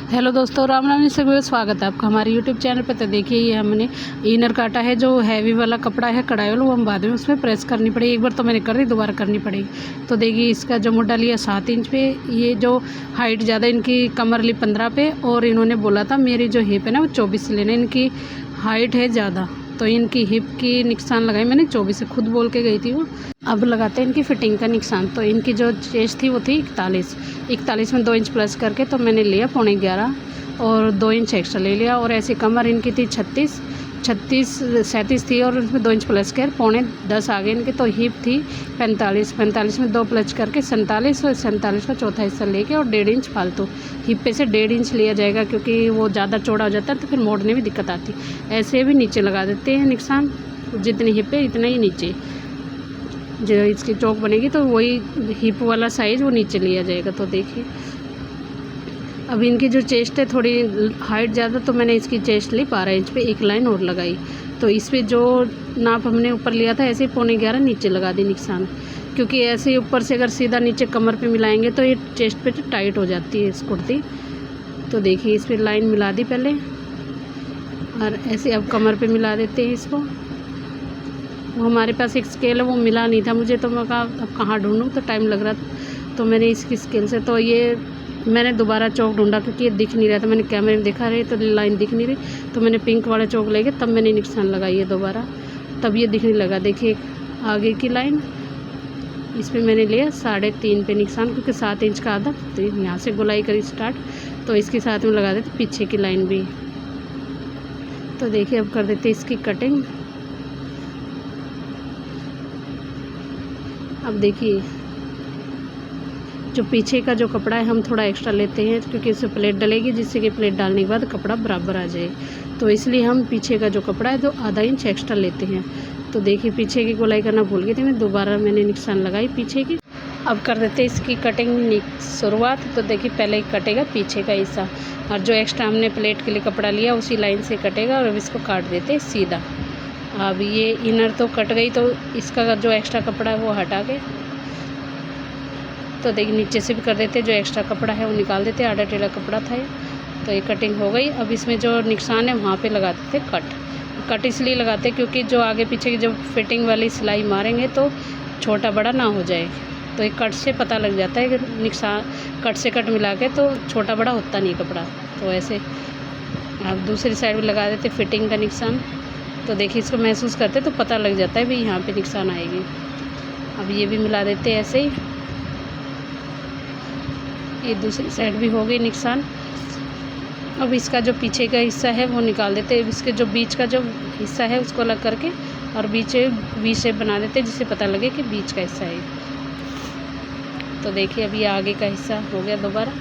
Hello दोस्तों, राम राम जी, सभी स्वागत है आपका हमारे यूट्यूब चैनल पर। तो देखिए ये हमने इनर काटा है, जो हैवी वाला कपड़ा है कढ़ाई वाला, वो हम बाद में उसमें प्रेस करनी पड़ेगी। एक बार तो मैंने कर दी, दोबारा करनी पड़ेगी। तो देखिए इसका जो मोटा लिया 7 इंच पे, ये जो हाइट ज़्यादा इनकी कमर ली 15 पे, और इन्होंने बोला था मेरी जो हिप है ना वो 24 लेना। इनकी हाइट है ज़्यादा, तो इनकी हिप की निशान लगाई मैंने 24 से, खुद बोल के गई थी वो। अब लगाते हैं इनकी फ़िटिंग का निशान। तो इनकी जो चेस्ट थी वो थी 41 में 2 इंच प्लस करके तो मैंने लिया 11.25 और 2 इंच एक्स्ट्रा ले लिया। और ऐसी कमर इनकी थी 37 थी, और उसमें 2 इंच प्लस कर 9.10 आ गए इनके। तो हिप थी 45 में 2 प्लस करके 47, और 47 का चौथा हिस्सा लेके और 1.5 इंच फालतू हिप पे से 1.5 इंच लिया जाएगा, क्योंकि वो ज़्यादा चौड़ा हो जाता है तो फिर मोड़ने में दिक्कत आती। ऐसे भी नीचे लगा देते हैं निशान, जितनी हिप है इतना ही नीचे जो इसकी चौक बनेगी, तो वही हिप वाला साइज़ वो नीचे लिया जाएगा। तो देखिए अब इनकी जो चेस्ट है थोड़ी हाइट ज़्यादा, तो मैंने इसकी चेस्ट ली 12 इंच पे, एक लाइन और लगाई। तो इस पर जो नाप हमने ऊपर लिया था ऐसे 11.25 नीचे लगा दी निशान, क्योंकि ऐसे ही ऊपर से अगर सीधा नीचे कमर पे मिलाएंगे तो ये चेस्ट पे तो टाइट हो जाती है इस कुर्ती। तो देखिए इस पर लाइन मिला दी पहले, और ऐसे अब कमर पे मिला देते हैं इसको। वो हमारे पास एक स्केल है, वो मिला नहीं था मुझे, तो मैं कहा अब कहाँ ढूंढूं, तो टाइम लग रहा था। तो मैंने इसकी स्केल से, तो ये मैंने दोबारा चौक ढूंढा, क्योंकि ये दिख नहीं रहा था। मैंने कैमरे में देखा रही तो लाइन दिख नहीं रही, तो मैंने पिंक वाला चौक लेके तब मैंने निशान लगाई है दोबारा, तब ये दिखने लगा। देखिए आगे की लाइन, इस पर मैंने लिया 3.5 पे निशान, क्योंकि 7 इंच का आधा, तो यहाँ से गोलाई करी स्टार्ट, तो इसके साथ में लगा देते पीछे की लाइन भी। तो देखिए अब कर देते इसकी कटिंग। अब देखिए जो पीछे का जो कपड़ा है हम थोड़ा एक्स्ट्रा लेते हैं, क्योंकि इससे प्लेट डलेगी, जिससे कि प्लेट डालने के बाद कपड़ा बराबर आ जाए। तो इसलिए हम पीछे का जो कपड़ा है तो आधा इंच एक्स्ट्रा लेते हैं। तो देखिए पीछे की गोलाई करना भूल गई थी मैं, दोबारा मैंने निशान लगाई पीछे की। अब कर देते हैं इसकी कटिंग शुरुआत। तो देखिए पहले ही कटेगा पीछे का हिस्सा, और जो एक्स्ट्रा हमने प्लेट के लिए कपड़ा लिया उसी लाइन से कटेगा, और अब इसको काट देते हैं सीधा। अब ये इनर तो कट गई, तो इसका जो एक्स्ट्रा कपड़ा है वो हटा के, तो देखिए नीचे से भी कर देते, जो एक्स्ट्रा कपड़ा है वो निकाल देते, आधा टेढ़ा कपड़ा था ये। तो ये कटिंग हो गई। अब इसमें जो निशान है वहाँ पे लगा देते कट इसलिए लगाते क्योंकि जो आगे पीछे की जब फिटिंग वाली सिलाई मारेंगे तो छोटा बड़ा ना हो जाए। तो एक कट से पता लग जाता है कि निशान कट से कट मिला के तो छोटा बड़ा होता नहीं कपड़ा। तो ऐसे अब दूसरी साइड भी लगा देते फिटिंग का निशान। तो देखिए इसको महसूस करते तो पता लग जाता है भी यहाँ पे निशान आएगी। अब ये भी मिला देते ऐसे ही। ये दूसरी साइड भी हो गई निशान। अब इसका जो पीछे का हिस्सा है वो निकाल देते हैं, इसके जो बीच का जो हिस्सा है उसको अलग करके और बीच वी शेप बना देते हैं, जिससे पता लगे कि बीच का हिस्सा है। तो देखिए अभी आगे का हिस्सा हो गया दोबारा,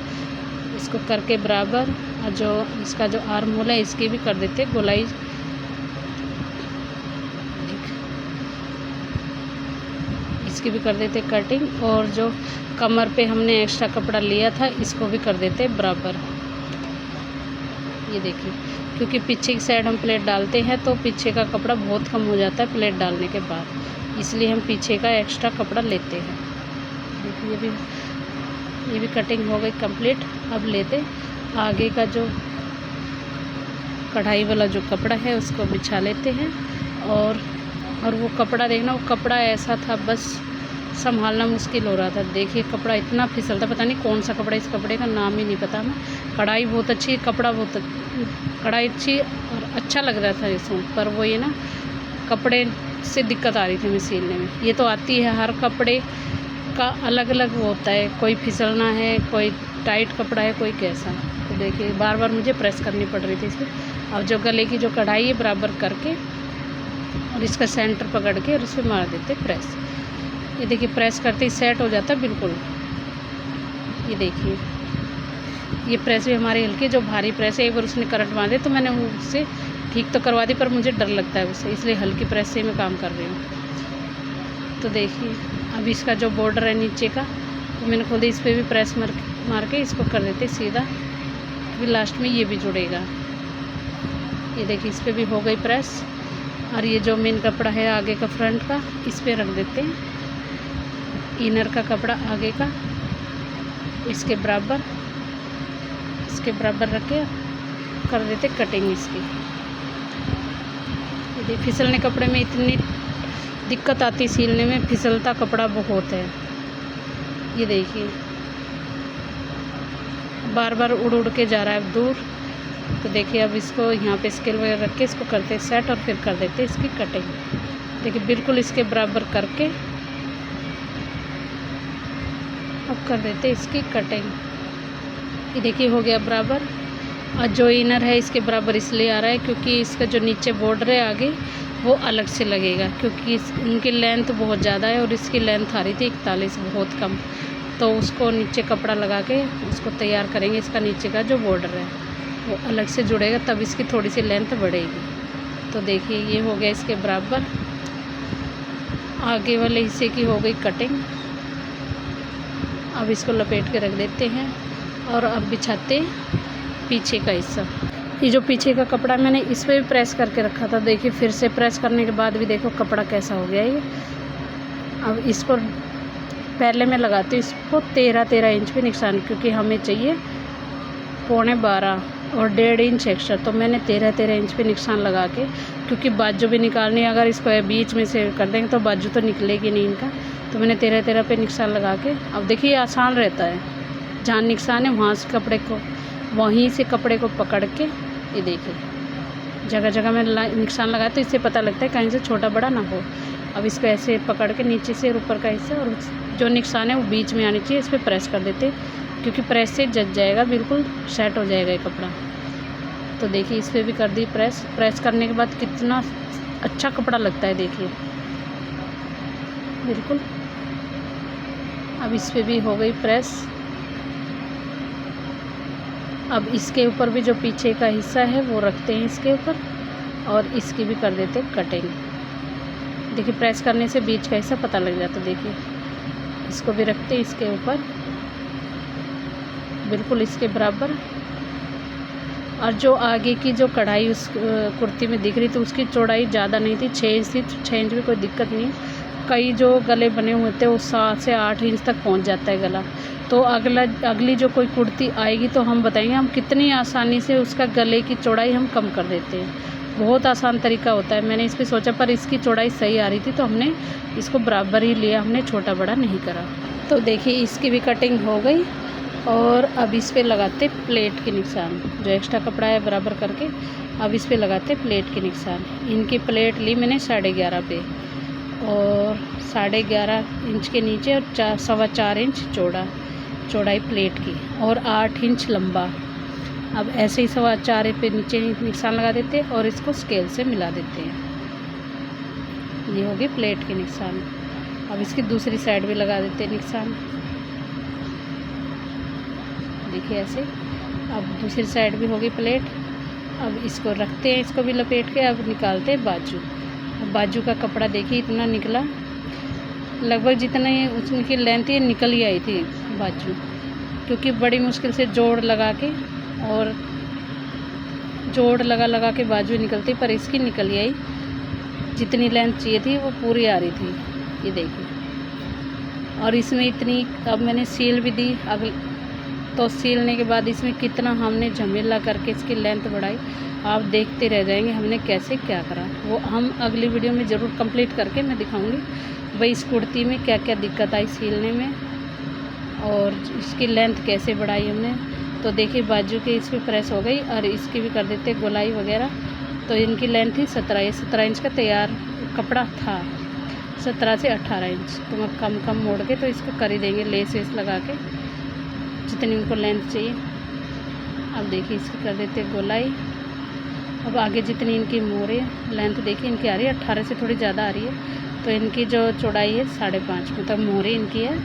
इसको करके बराबर, और जो इसका जो आर्म होल है इसकी भी कर देते गोलाई। इसकी भी कर देते कटिंग, और जो कमर पे हमने एक्स्ट्रा कपड़ा लिया था इसको भी कर देते बराबर। ये देखिए क्योंकि पीछे की साइड हम प्लेट डालते हैं तो पीछे का कपड़ा बहुत कम हो जाता है प्लेट डालने के बाद, इसलिए हम पीछे का एक्स्ट्रा कपड़ा लेते हैं। देखिए ये भी कटिंग हो गई कंप्लीट। अब लेते आगे का जो कढ़ाई वाला जो कपड़ा है उसको बिछा लेते हैं, और वो कपड़ा देखना, वो कपड़ा ऐसा था बस संभालना मुश्किल हो रहा था। देखिए कपड़ा इतना फिसलता, पता नहीं कौन सा कपड़ा, इस कपड़े का नाम ही नहीं पता हमें। कढ़ाई बहुत अच्छी, कपड़ा बहुत, कढ़ाई अच्छी और अच्छा लग रहा था इसमें, पर वो ये ना कपड़े से दिक्कत आ रही थी हमें सिलने में। ये तो आती है, हर कपड़े का अलग अलग वो होता है, कोई फिसलना है, कोई टाइट कपड़ा है, कोई कैसा। तो देखिए बार बार मुझे प्रेस करनी पड़ रही थी इसमें। अब जो गले की जो कढ़ाई है बराबर करके और इसका सेंटर पकड़ के और इस पर मार देते प्रेस। ये देखिए प्रेस करते ही सेट हो जाता है बिल्कुल। ये देखिए ये प्रेस भी हमारी हल्की, जो भारी प्रेस है एक बार उसने करंट मार दिया तो मैंने उससे ठीक तो करवा दी, पर मुझे डर लगता है उससे, इसलिए हल्की प्रेस से मैं काम कर रही हूँ। तो देखिए अब इसका जो बॉर्डर है नीचे का तो मैंने खोल दिया, इस पर भी प्रेस मार के इसको कर देते सीधा, क्योंकि लास्ट में ये भी जुड़ेगा। ये देखिए इस पर भी हो गई प्रेस, और ये जो मेन कपड़ा है आगे का फ्रंट का इस पर रख देते हैं, इनर का कपड़ा आगे का इसके बराबर, इसके बराबर रख के कर देते कटिंग इसकी। ये फिसलने कपड़े में इतनी दिक्कत आती सिलने में, फिसलता कपड़ा बहुत है। ये देखिए बार बार उड़ उड़ के जा रहा है अब दूर। तो देखिए अब इसको यहाँ पे स्केल वगैरह रख के इसको करते हैं सेट और फिर कर देते हैं इसकी कटिंग। देखिए बिल्कुल इसके बराबर करके अब कर देते हैं इसकी कटिंग। ये देखिए हो गया बराबर। और जो इनर है इसके बराबर इसलिए आ रहा है क्योंकि इसका जो नीचे बॉर्डर है आगे वो अलग से लगेगा, क्योंकि उनकी लेंथ बहुत ज़्यादा है और इसकी लेंथ आ रही थी 41, बहुत कम। तो उसको नीचे कपड़ा लगा के उसको तैयार करेंगे। इसका नीचे का जो बॉर्डर है वो अलग से जुड़ेगा, तब इसकी थोड़ी सी लेंथ बढ़ेगी। तो देखिए ये हो गया इसके बराबर। आगे वाले हिस्से की हो गई कटिंग। अब इसको लपेट के रख देते हैं और अब बिछाते पीछे का हिस्सा। ये जो पीछे का कपड़ा मैंने इस पर भी प्रेस करके रखा था, देखिए फिर से प्रेस करने के बाद भी देखो कपड़ा कैसा हो गया ये। अब इसको पहले मैं लगाती हूँ इसको 13 इंच पे निशान, क्योंकि हमें चाहिए 12.25 और 1.5 इंच एक्स्ट्रा। तो मैंने 13 इंच पे निशान लगा के, क्योंकि बाजू भी निकालनी है, अगर इसको बीच में से कर देंगे तो बाजू तो निकलेगी नहीं इनका। तो मैंने 13 पे निशान लगा के, अब देखिए आसान रहता है, जहाँ निशान है वहाँ से कपड़े को, वहीं से कपड़े को पकड़ के, ये देखिए जगह जगह में निशान लगाया तो इससे पता लगता है कहीं से छोटा बड़ा ना हो। अब इसको ऐसे पकड़ के नीचे से ऊपर का हिस्सा और जो निशान है वो बीच में आनी चाहिए, इस पर प्रेस कर देते, क्योंकि प्रेस से जच जाएगा, बिल्कुल सेट हो जाएगा ये कपड़ा। तो देखिए इस पर भी कर दी प्रेस। प्रेस करने के बाद कितना अच्छा कपड़ा लगता है, देखिए बिल्कुल। अब इस पर भी हो गई प्रेस। अब इसके ऊपर भी जो पीछे का हिस्सा है वो रखते हैं इसके ऊपर और इसकी भी कर देते हैं कटिंग। देखिए प्रेस करने से बीच का हिस्सा पता लग जाता है। देखिए इसको भी रखते हैं इसके ऊपर बिल्कुल इसके बराबर। और जो आगे की जो कढ़ाई उस कुर्ती में दिख रही थी उसकी चौड़ाई ज़्यादा नहीं थी, 6 इंच थी। 6 इंच भी कोई दिक्कत नहीं। कई जो गले बने हुए थे वो 7 से 8 इंच तक पहुंच जाता है गला। तो अगली जो कोई कुर्ती आएगी तो हम बताएंगे हम कितनी आसानी से उसका गले की चौड़ाई हम कम कर देते हैं। बहुत आसान तरीका होता है। मैंने इस पर सोचा, पर इसकी चौड़ाई सही आ रही थी तो हमने इसको बराबर ही लिया, हमने छोटा बड़ा नहीं करा। तो देखिए इसकी भी कटिंग हो गई और अब इस पे लगाते प्लेट के निशान। जो एक्स्ट्रा कपड़ा है बराबर करके अब इस पे लगाते प्लेट के निशान। इनकी प्लेट ली मैंने 11.5 पे और 11.5 इंच के नीचे और 4.25 इंच चौड़ाई प्लेट की और 8 इंच लंबा। अब ऐसे ही 4.25 पे नीचे निशान लगा देते और इसको स्केल से मिला देते हैं। ये हो गई प्लेट के निशान। अब इसकी दूसरी साइड भी लगा देते हैं निशान, देखिए ऐसे। अब दूसरी साइड भी होगी प्लेट। अब इसको रखते हैं, इसको भी लपेट के अब निकालते हैं बाजू। अब बाजू का कपड़ा देखिए इतना निकला, लगभग जितना उसकी लेंथ ही निकल ही आई थी बाजू, क्योंकि बड़ी मुश्किल से जोड़ लगा के और जोड़ लगा के बाजू निकलती, पर इसकी निकल ही आई। जितनी लेंथ चाहिए थी वो पूरी आ रही थी, ये देखिए। और इसमें इतनी अब मैंने सील भी दी। तो सीलने के बाद इसमें कितना हमने झमेला करके इसकी लेंथ बढ़ाई, आप देखते रह जाएंगे हमने कैसे क्या करा। वो हम अगली वीडियो में ज़रूर कंप्लीट करके मैं दिखाऊंगी भाई इस कुर्ती में क्या क्या दिक्कत आई सीलने में और इसकी लेंथ कैसे बढ़ाई हमने। तो देखिए बाजू के इस पर प्रेस हो गई और इसकी भी कर देते गोलाई वगैरह। तो इनकी लेंथ थी 17 इंच का तैयार कपड़ा था, 17 से 18 इंच। तो मैं कम मोड़ के तो इसको कर ही देंगे लेस वेस लगा के जितनी उनको लेंथ चाहिए। अब देखिए इसकी कर देते गोलाई। अब आगे जितनी इनकी मोहरे लेंथ देखिए इनकी आ रही है 18 से थोड़ी ज़्यादा आ रही है। तो इनकी जो चौड़ाई है 5.5, मतलब मोहरे इनकी है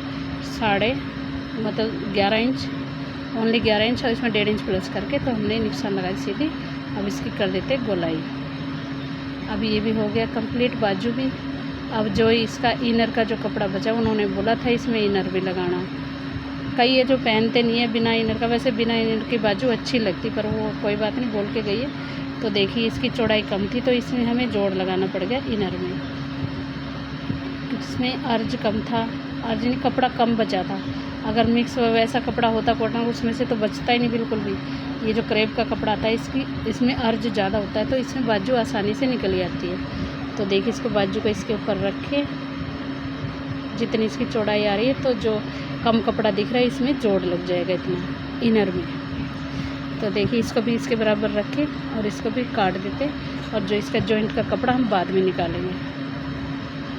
11 इंच, ओनली 11 इंच और इसमें 1.5 इंच प्लस करके तो हमने निशान लगाई सीधी। अब इसकी कर देते गोलाई। अब ये भी हो गया कंप्लीट बाजू भी। अब जो इसका इनर का जो कपड़ा बचा उन्होंने बोला था इसमें इनर भी लगाना। कई ये जो पहनते नहीं है बिना इनर का, वैसे बिना इनर की बाजू अच्छी लगती, पर वो कोई बात नहीं बोल के गई है। तो देखिए इसकी चौड़ाई कम थी तो इसमें हमें जोड़ लगाना पड़ गया इनर में, इसमें अर्ज कम था और यानी कपड़ा कम बचा था। अगर मिक्स वैसा कपड़ा होता कॉटन, उसमें से तो बचता ही नहीं बिल्कुल भी। ये जो क्रेप का कपड़ा आता है इसमें अर्ज ज़्यादा होता है, तो इसमें बाजू आसानी से निकल जाती है। तो देखिए इसको बाजू को इसके ऊपर रखे, जितनी इसकी चौड़ाई आ रही है, तो जो कम कपड़ा दिख रहा है इसमें जोड़ लग जाएगा इतना इनर में। तो देखिए इसको भी इसके बराबर रखे और इसको भी काट देते, और जो इसका जॉइंट का कपड़ा हम बाद में निकालेंगे।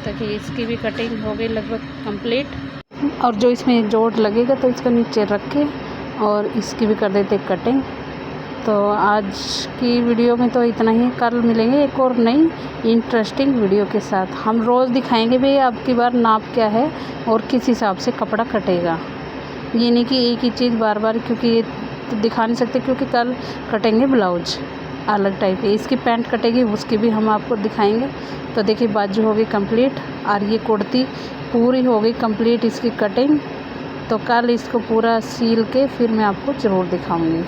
ताकि इसकी भी कटिंग हो गई लगभग कंप्लीट। और जो इसमें जोड़ लगेगा तो इसको नीचे रख के और इसकी भी कर देते कटिंग। तो आज की वीडियो में तो इतना ही। कल मिलेंगे एक और नई इंटरेस्टिंग वीडियो के साथ। हम रोज़ दिखाएंगे भी अब की बार नाप क्या है और किस हिसाब से कपड़ा कटेगा। ये नहीं कि एक ही चीज़ बार बार, क्योंकि ये तो दिखा नहीं सकते, क्योंकि कल कटेंगे ब्लाउज अलग टाइप की। इसकी पैंट कटेगी, उसकी भी हम आपको दिखाएंगे। तो देखिए बाजू हो गई कंप्लीट और ये कुर्ती पूरी हो गई कंप्लीट इसकी कटिंग। तो कल इसको पूरा सील के फिर मैं आपको ज़रूर दिखाऊंगी।